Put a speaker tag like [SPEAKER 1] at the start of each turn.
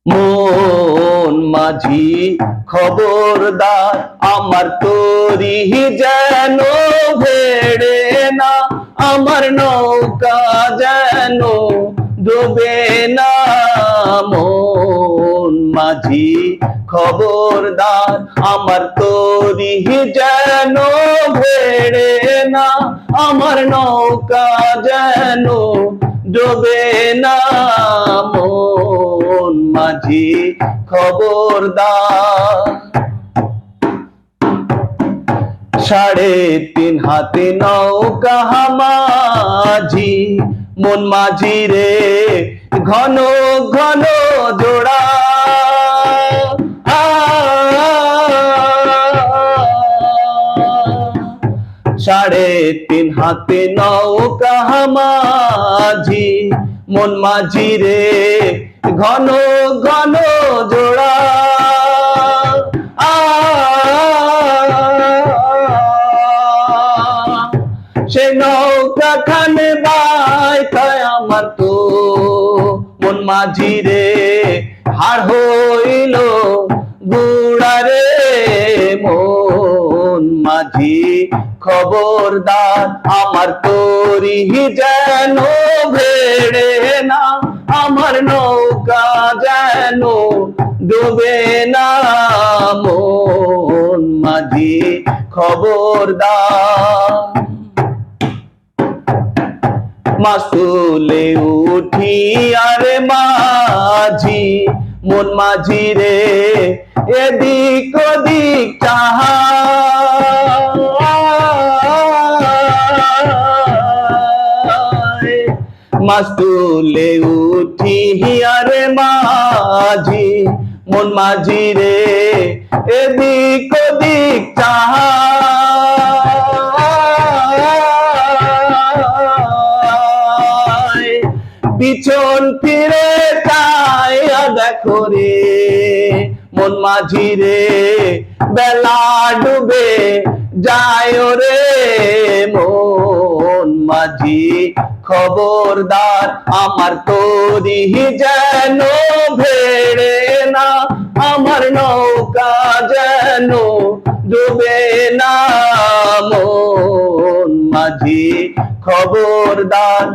[SPEAKER 1] মন মাঝি খবরদার, আমার তরি যেন ভেড়ে না, আমার নৌকা যেন ডুবে না। মন মাঝি খবরদার, আমার তরি যেন ভেড়ে না, আমার নৌকা যেন ডুবে না। মন মাঝি খবরদার। 3.5 হাতে নৌকা মাঝি, মন মাঝি রে ঘন ঘন জোড়া। 3.5 হাতে নৌকা মাঝি, মন মাঝি রে ঘন ঘন জোড়া। সে নৌকা খানে বাইতায় আমার তো মন মাঝি রে হার হইল বুড়া রে। মন মাঝি খবরদার, আমার তরি যেন ভেড়ে না, আমার নৌকা যেন ডুবে না। মন মাঝি খবরদার। মাছ তুলে উঠি আরে মাঝি, মন মাঝি রে এদিক ওদিক চাহা। মাছ তুলে উঠি আরে মাঝি, মন মাঝি রে এদিক ওদিক চাহা। পিছন ফিরে চাইয়া দেখো রে মন মাঝি রে বেলা ডুবে যায় রে। মন মাঝি খবরদার, আমার তরি যেন ভেড়ে না, আমার নৌকা যেন ডুবে না। মন মাঝি খবরদার,